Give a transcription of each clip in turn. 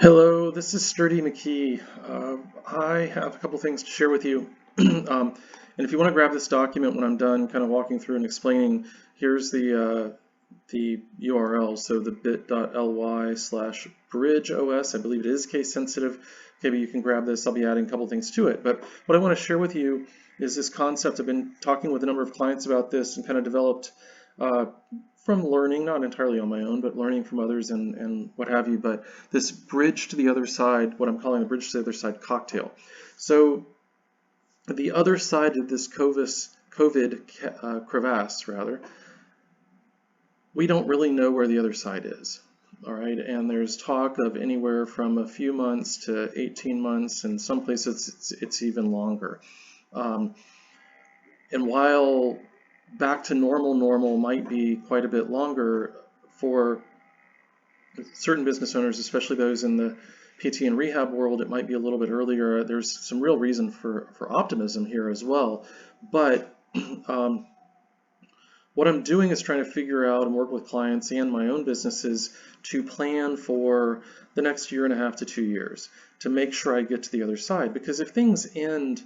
Hello, this is Sturdy McKee. I have a couple things to share with you. And if you want to grab this document when I'm done kind of walking through and explaining, here's the URL, so the bit.ly/bridgeos. I believe it is case sensitive. Okay, but you can grab this. I'll be adding a couple things to it. But what I want to share with you is this concept. I've been talking with a number of clients about this and kind of developed from learning, not entirely on my own, but learning from others and what have you. But this bridge to the other side, what I'm calling the bridge to the other side cocktail. So the other side of this COVID crevasse, rather, we don't really know where the other side is. All right, and there's talk of anywhere from a few months to 18 months, and some places it's even longer. And while back to normal might be quite a bit longer for certain business owners, especially those in the PT and rehab world, it might be a little bit earlier. There's some real reason for optimism here as well. But what I'm doing is trying to figure out and work with clients and my own businesses to plan for the next year and a half to 2 years to make sure I get to the other side. Because if things end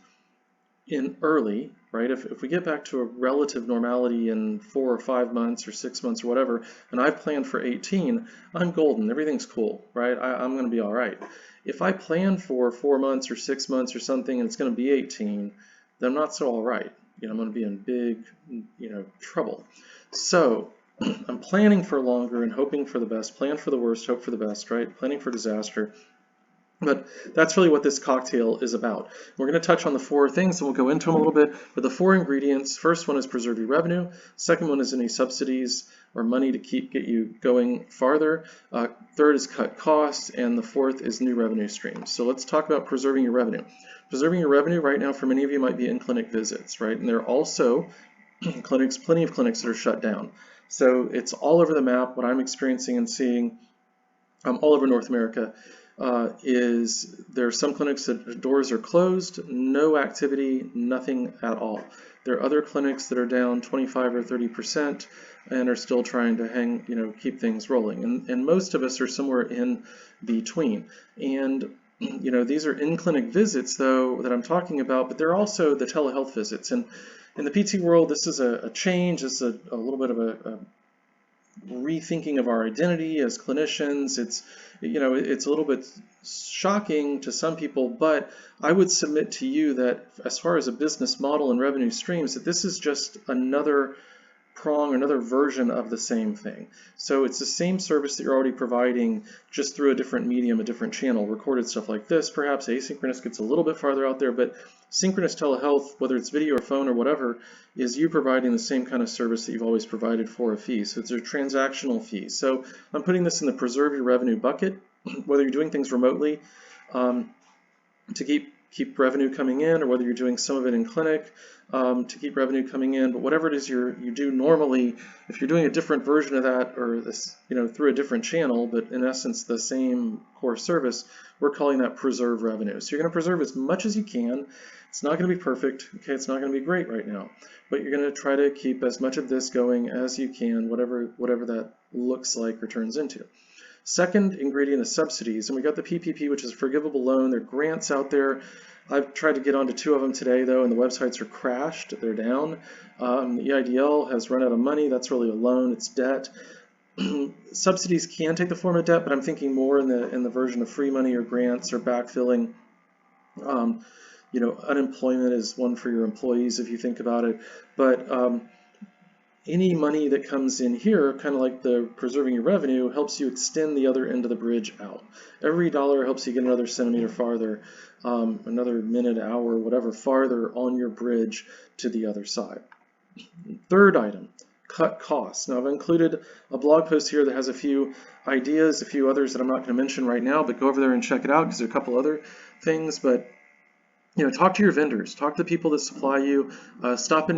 in early, right, if we get back to a relative normality in 4 or 5 months or 6 months or whatever, and I've planned for 18, I'm golden, everything's cool, right? I'm going to be all right. If I plan for 4 months or 6 months or something and it's going to be 18, then I'm not so all right. I'm going to be in big, trouble. So I'm planning for longer and hoping for the best, plan for the worst, hope for the best, right? Planning for disaster. But that's really what this cocktail is about. We're going to touch on the 4 things and we'll go into them a little bit. But the 4 ingredients, first one is preserve your revenue. Second one is any subsidies or money to get you going farther. Third is cut costs. And the fourth is new revenue streams. So let's talk about preserving your revenue. Preserving your revenue right now for many of you might be in-clinic visits, right? And there are also plenty of clinics that are shut down. So it's all over the map. What I'm experiencing and seeing all over North America is there are some clinics that doors are closed, no activity, nothing at all. There are other clinics that are down 25 or 30% and are still trying to keep things rolling. And most of us are somewhere in between. And these are in-clinic visits, though, that I'm talking about, but they're also the telehealth visits. And in the PT world, this is a change. It's a little bit of a rethinking of our identity as clinicians. It's a little bit shocking to some people, but I would submit to you that as far as a business model and revenue streams, that this is just another prong, another version of the same thing. So it's the same service that you're already providing, just through a different medium, a different channel. Recorded stuff like this, perhaps asynchronous gets a little bit farther out there, but synchronous telehealth, whether it's video or phone or whatever, is you providing the same kind of service that you've always provided for a fee. So it's a transactional fee. So I'm putting this in the preserve your revenue bucket, whether you're doing things remotely to keep revenue coming in, or whether you're doing some of it in clinic to keep revenue coming in. But whatever it is you do normally, if you're doing a different version of that, or this, through a different channel, but in essence the same core service, we're calling that preserve revenue. So you're going to preserve as much as you can. It's not going to be perfect, okay? It's not going to be great right now, but you're going to try to keep as much of this going as you can, whatever that looks like or turns into. Second ingredient is subsidies, and we got the PPP, which is a forgivable loan. There are grants out there. I've tried to get onto 2 of them today, though, and the websites are crashed. They're down. The EIDL has run out of money. That's really a loan. It's debt. Subsidies can take the form of debt, but I'm thinking more in the version of free money or grants or backfilling. Unemployment is one for your employees if you think about it, but any money that comes in here, kind of like the preserving your revenue, helps you extend the other end of the bridge out. Every dollar helps you get another centimeter farther, another minute, hour, whatever, farther on your bridge to the other side. Third item, cut costs. Now I've included a blog post here that has a few ideas, a few others that I'm not going to mention right now, but go over there and check it out because there are a couple other things. But talk to your vendors, talk to the people that supply you, stop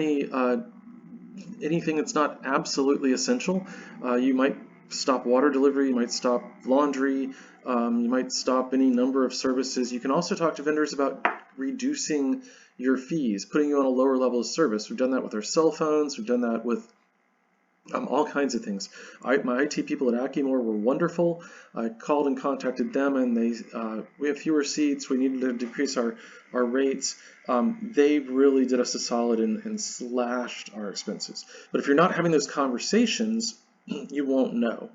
anything that's not absolutely essential. You might stop water delivery, you might stop laundry, you might stop any number of services. You can also talk to vendors about reducing your fees, putting you on a lower level of service. We've done that with our cell phones, we've done that with all kinds of things. My IT people at Acumore were wonderful. I called and contacted them, and we have fewer seats. We needed to decrease our rates. They really did us a solid and slashed our expenses. But if you're not having those conversations, you won't know.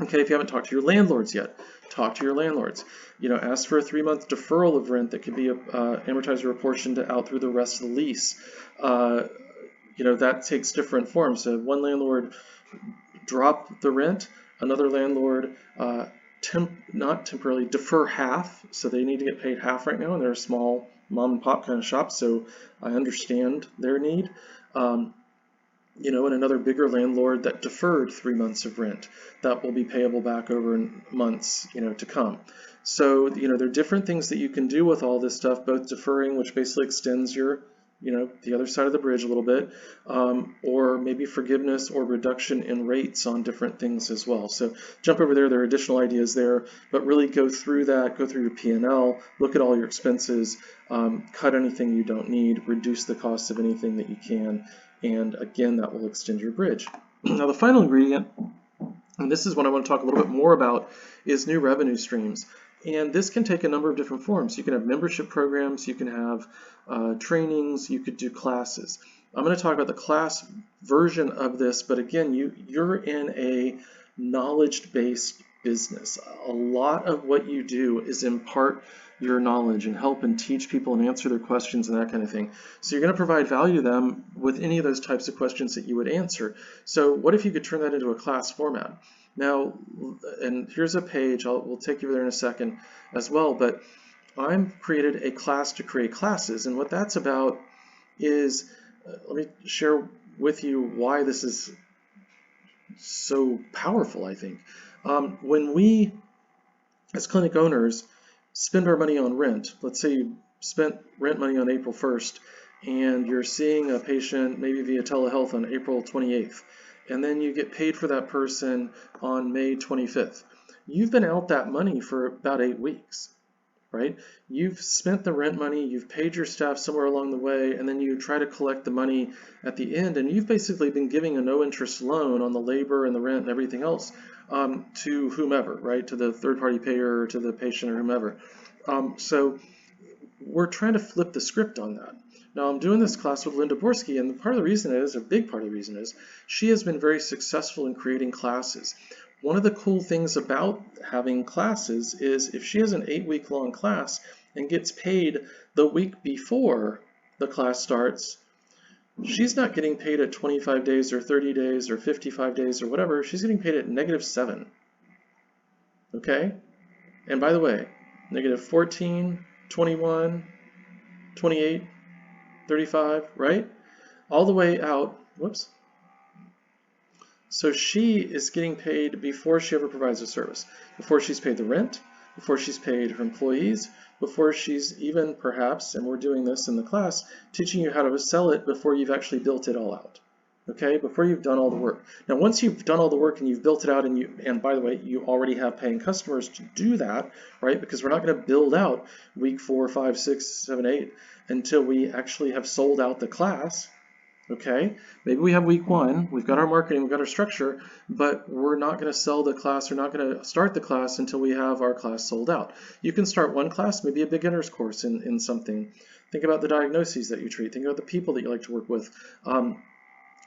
Okay, if you haven't talked to your landlords yet, talk to your landlords. Ask for a 3-month deferral of rent that could be amortized or apportioned out through the rest of the lease. That takes different forms. So one landlord drop the rent, another landlord not temporarily defer half, so they need to get paid half right now, and they're a small mom and pop kind of shop, so I understand their need. And another bigger landlord that deferred 3 months of rent that will be payable back over months, to come. So, there are different things that you can do with all this stuff, both deferring, which basically extends your the other side of the bridge a little bit, or maybe forgiveness or reduction in rates on different things as well. So jump over there, there are additional ideas there, but really go through that, go through your P&L, look at all your expenses, cut anything you don't need, reduce the cost of anything that you can, and again, that will extend your bridge. Now the final ingredient, and this is what I want to talk a little bit more about, is new revenue streams. And this can take a number of different forms. You can have membership programs, you can have trainings, you could do classes. I'm going to talk about the class version of this, but again, you're in a knowledge-based business. A lot of what you do is impart your knowledge and help and teach people and answer their questions and that kind of thing. So you're going to provide value to them with any of those types of questions that you would answer. So what if you could turn that into a class format? Now, and here's a page, we'll take you there in a second as well, but I've created a class to create classes, and what that's about is, let me share with you why this is so powerful, I think. When we, as clinic owners, spend our money on rent, let's say you spent rent money on April 1st, and you're seeing a patient maybe via telehealth on April 28th, and then you get paid for that person on May 25th. You've been out that money for about 8 weeks, right? You've spent the rent money, you've paid your staff somewhere along the way, and then you try to collect the money at the end, and you've basically been giving a no-interest loan on the labor and the rent and everything else to whomever, right? To the third-party payer or to the patient or whomever. So we're trying to flip the script on that. Now, I'm doing this class with Linda Borsky, and part of the reason is, a big part of the reason is, she has been very successful in creating classes. One of the cool things about having classes is if she has an 8-week long class and gets paid the week before the class starts, she's not getting paid at 25 days or 30 days or 55 days or whatever. She's getting paid at -7. Okay? And by the way, -14, 21, 28, 35, right? All the way out, whoops. So she is getting paid before she ever provides a service, before she's paid the rent, before she's paid her employees, before she's even perhaps, and we're doing this in the class, teaching you how to sell it before you've actually built it all out. Okay, before you've done all the work. Now, once you've done all the work and you've built it out, and by the way, you already have paying customers to do that, right? Because we're not going to build out week 4, 5, 6, 7, 8 until we actually have sold out the class. Okay, maybe we have week 1, we've got our marketing, we've got our structure, but we're not going to sell the class, we're not going to start the class until we have our class sold out. You can start one class, maybe a beginner's course in something. Think about the diagnoses that you treat. Think about the people that you like to work with.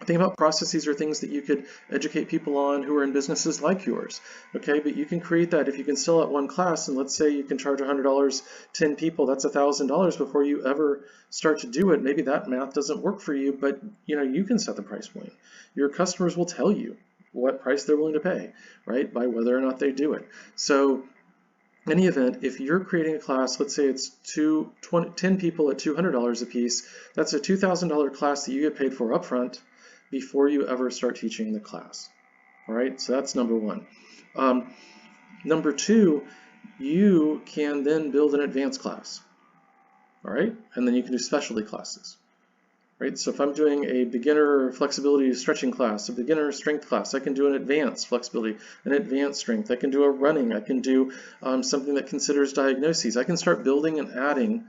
Think about processes or things that you could educate people on who are in businesses like yours, okay? But you can create that if you can sell out one class, and let's say you can charge $100, 10 people, that's $1,000 before you ever start to do it. Maybe that math doesn't work for you, but you can set the price point. Your customers will tell you what price they're willing to pay, right? By whether or not they do it. So in any event, if you're creating a class, let's say it's 10 people at $200 a piece, that's a $2,000 class that you get paid for upfront before you ever start teaching the class. All right, so that's number 1. Number 2, you can then build an advanced class. All right, and then you can do specialty classes. Right, so if I'm doing a beginner flexibility stretching class, a beginner strength class, I can do an advanced flexibility, an advanced strength. I can do a running. I can do something that considers diagnoses. I can start building and adding,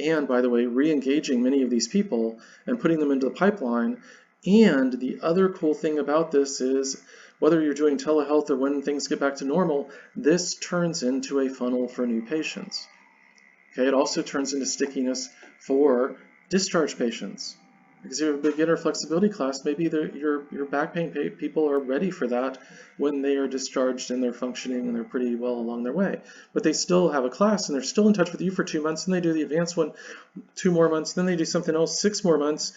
and by the way, re-engaging many of these people and putting them into the pipeline And the other cool thing about this is, whether you're doing telehealth or when things get back to normal, this turns into a funnel for new patients. Okay, it also turns into stickiness for discharge patients. Because you have a beginner flexibility class, maybe your back pain people are ready for that when they are discharged and they're functioning and they're pretty well along their way. But they still have a class and they're still in touch with you for 2 months, and they do the advanced one 2 more months, then they do something else 6 more months.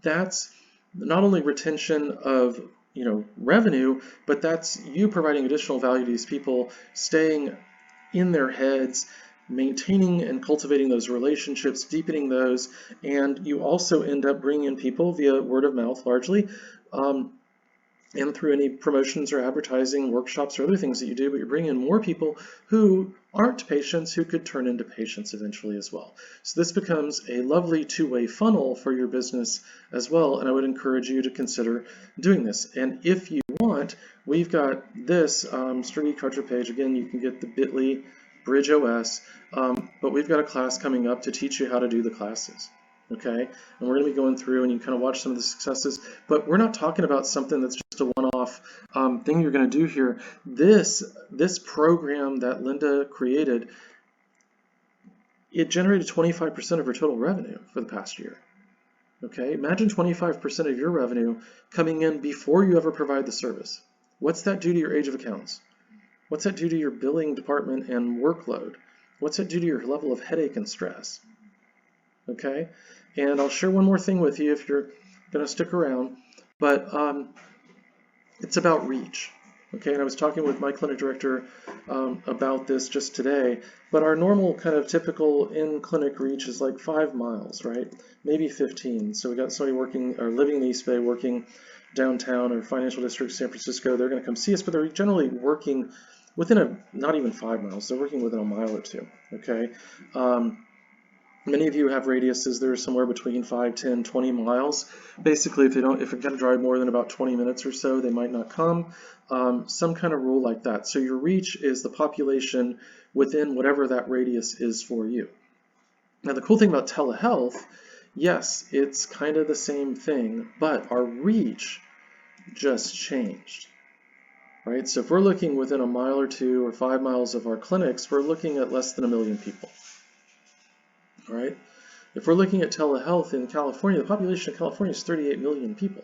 That's not only retention of revenue, but that's you providing additional value to these people, staying in their heads, maintaining and cultivating those relationships, deepening those, and you also end up bringing in people via word of mouth largely, and through any promotions or advertising, workshops, or other things that you do, but you're bringing in more people who aren't patients who could turn into patients eventually as well. So this becomes a lovely two-way funnel for your business as well, and I would encourage you to consider doing this. And if you want, we've got this Sturdy Culture page. Again, you can get the bit.ly Bridge OS, but we've got a class coming up to teach you how to do the classes. Okay, and we're going to be going through and you kind of watch some of the successes, but we're not talking about something that's just a one-off thing you're going to do here. This program that Linda created, it generated 25% of her total revenue for the past year. Okay, imagine 25% of your revenue coming in before you ever provide the service. What's that do to your age of accounts? What's that do to your billing department and workload? What's that do to your level of headache and stress? Okay, and I'll share one more thing with you if you're going to stick around, but it's about reach. Okay, and I was talking with my clinic director about this just today, but our normal kind of typical in-clinic reach is like 5 miles, right? Maybe 15. So we got somebody working or living in the East Bay, working downtown or financial district San Francisco. They're going to come see us, but they're generally working within not even 5 miles. They're working within a mile or two. Okay. Many of you have radiuses that are somewhere between 5, 10, 20 miles. Basically, if you're going to drive more than about 20 minutes or so, they might not come. Some kind of rule like that. So your reach is the population within whatever that radius is for you. Now, the cool thing about telehealth, yes, it's kind of the same thing, but our reach just changed. Right? So if we're looking within a mile or 2 or 5 miles of our clinics, we're looking at less than 1 million people. All right. If we're looking at telehealth in California, the population of California is 38 million people.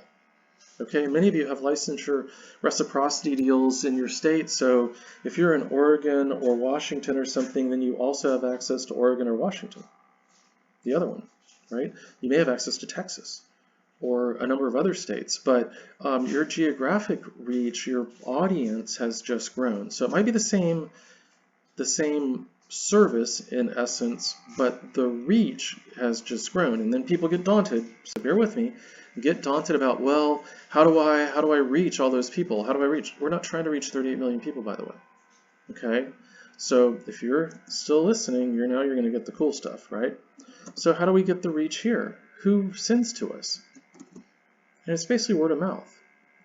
Okay, many of you have licensure reciprocity deals in your state, so if you're in Oregon or Washington or something, then you also have access to Oregon or Washington, the other one, right? You may have access to Texas or a number of other states, but your geographic reach, your audience has just grown. So it might be the same service in essence, but the reach has just grown, and then people get daunted. So bear with me. Get daunted about, well, how do I reach all those people? How do I reach? We're not trying to reach 38 million people, by the way. Okay, so if you're still listening, you're going to get the cool stuff, right? So how do we get the reach here? Who sends to us? And it's basically word of mouth.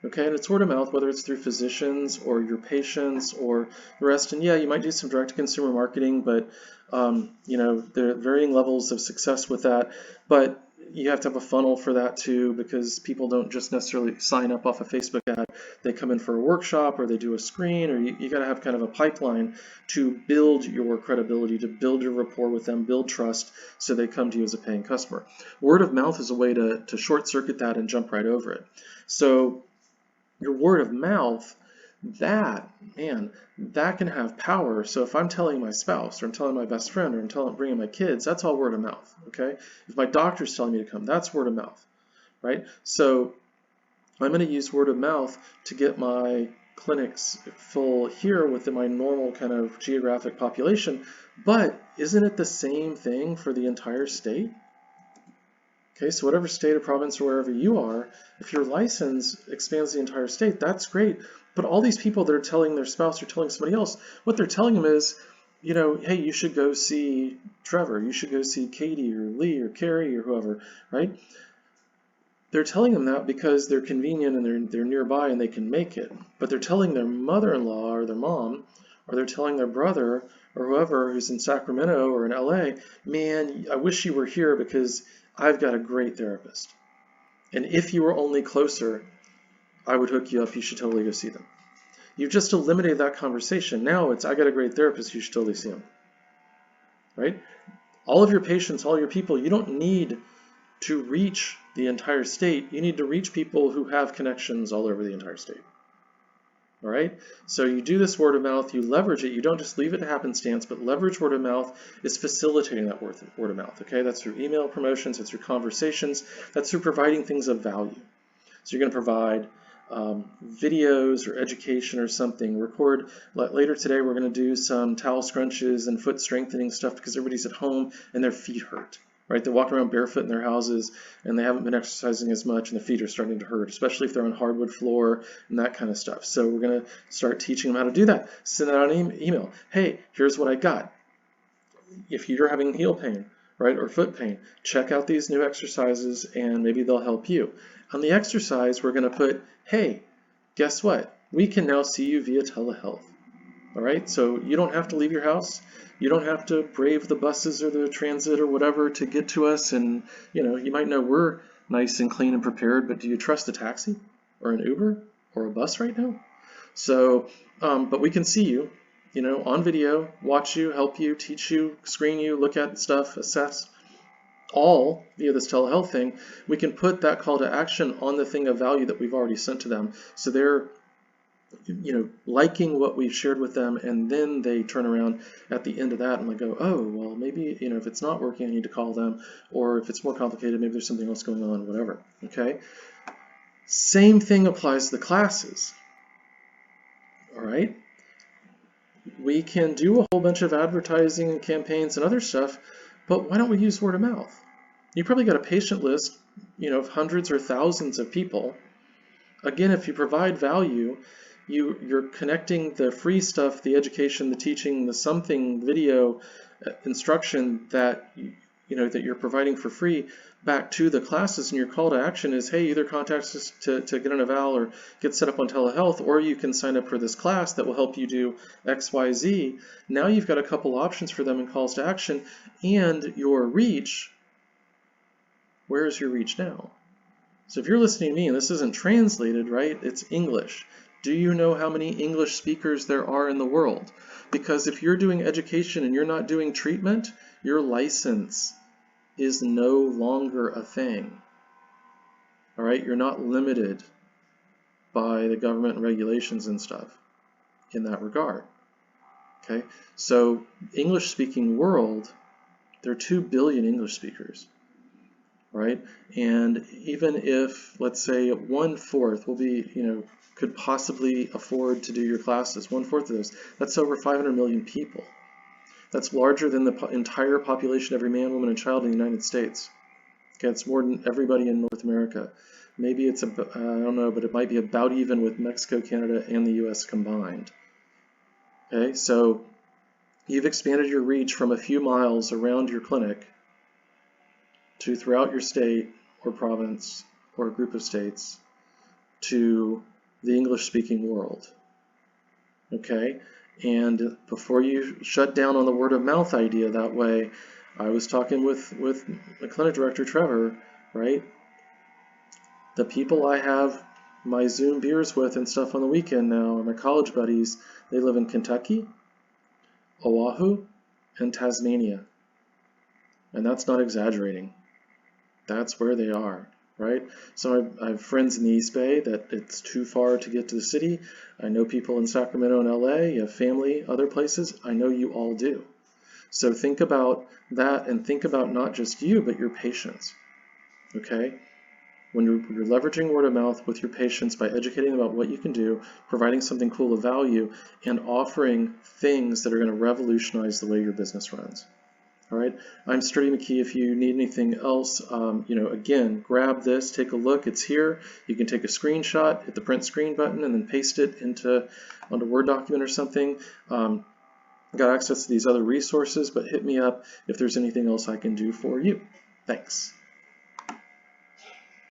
Okay, and it's word of mouth, whether it's through physicians or your patients or the rest. And yeah, you might do some direct-to-consumer marketing, but there are varying levels of success with that. But you have to have a funnel for that too, because people don't just necessarily sign up off a Facebook ad. They come in for a workshop or they do a screen, or you got to have kind of a pipeline to build your credibility, to build your rapport with them, build trust, so they come to you as a paying customer. Word of mouth is a way to short circuit that and jump right over it. So your word of mouth, that can have power. So if I'm telling my spouse, or I'm telling my best friend, or I'm bringing my kids, that's all word of mouth, okay? If my doctor's telling me to come, that's word of mouth, right? So I'm going to use word of mouth to get my clinics full here within my normal kind of geographic population, but isn't it the same thing for the entire state? Okay, so whatever state or province or wherever you are, if your license expands the entire state, that's great. But all these people that are telling their spouse or telling somebody else, what they're telling them is, hey, you should go see Trevor, you should go see Katie or Lee or Carrie or whoever, right? They're telling them that because they're convenient and they're nearby and they can make it. But they're telling their mother-in-law or their mom, or they're telling their brother or whoever who's in Sacramento or in LA, man, I wish you were here because I've got a great therapist. And if you were only closer, I would hook you up. You should totally go see them. You've just eliminated that conversation. Now it's, I got a great therapist. You should totally see them. Right? All of your patients, all your people, you don't need to reach the entire state. You need to reach people who have connections all over the entire state. All right, so you do this word of mouth, you leverage it, you don't just leave it to happenstance, but leverage word of mouth is facilitating that word of mouth, okay? That's through email promotions, it's through conversations, that's through providing things of value. So you're going to provide videos or education or something. Record, later today we're going to do some towel scrunches and foot strengthening stuff because everybody's at home and their feet hurt. Right, they walk around barefoot in their houses and they haven't been exercising as much and the feet are starting to hurt, especially if they're on hardwood floor and that kind of stuff. So we're going to start teaching them how to do that. Send out an email. Hey, here's what I got. If you're having heel pain, right, or foot pain, check out these new exercises and maybe they'll help you. On the exercise, we're going to put, hey, guess what? We can now see you via telehealth. All right, so you don't have to leave your house. You don't have to brave the buses or the transit or whatever to get to us. And, you might know we're nice and clean and prepared, but do you trust a taxi or an Uber or a bus right now? So, but we can see you, on video, watch you, help you, teach you, screen you, look at stuff, assess, all via this telehealth thing. We can put that call to action on the thing of value that we've already sent to them. So they're liking what we've shared with them, and then they turn around at the end of that and they go, oh, well, maybe, if it's not working, I need to call them, or if it's more complicated, maybe there's something else going on, whatever, okay? Same thing applies to the classes, all right? We can do a whole bunch of advertising and campaigns and other stuff, but why don't we use word of mouth? You probably got a patient list, of hundreds or thousands of people. Again, if you provide value, you're connecting the free stuff, the education, the teaching, the something video instruction that that you're providing for free back to the classes, and your call to action is, hey, either contact us to get an eval or get set up on telehealth, or you can sign up for this class that will help you do X, Y, Z. Now you've got a couple options for them in calls to action, and your reach. Where's your reach now? So if you're listening to me and this isn't translated, right, it's English. Do you know how many English speakers there are in the world? Because if you're doing education and you're not doing treatment, your license is no longer a thing. All right, you're not limited by the government and regulations and stuff in that regard. Okay, so English-speaking world, there are 2 billion English speakers. Right? And even if, let's say, 1/4 will be, could possibly afford to do your classes, 1/4 of those, that's over 500 million people. That's larger than the entire population of every man, woman, and child in the United States. Okay, it's more than everybody in North America. Maybe it's, I don't know, but it might be about even with Mexico, Canada, and the US combined. Okay, so you've expanded your reach from a few miles around your clinic to throughout your state or province or a group of states to the English-speaking world. Okay, and before you shut down on the word of mouth idea that way, I was talking with the clinic director, Trevor, right? The people I have my Zoom beers with and stuff on the weekend now are my college buddies. They live in Kentucky, Oahu, and Tasmania. And that's not exaggerating. That's where they are, right? So I have friends in the East Bay that it's too far to get to the city. I know people in Sacramento and LA. You have family, other places. I know you all do. So think about that and think about not just you, but your patients, okay? When you're leveraging word of mouth with your patients by educating them about what you can do, providing something cool of value, and offering things that are going to revolutionize the way your business runs. All right, I'm Sturdy McKee. If you need anything else, again, grab this, take a look. It's here. You can take a screenshot, hit the print screen button, and then paste it onto Word document or something. Got access to these other resources, but hit me up if there's anything else I can do for you. Thanks.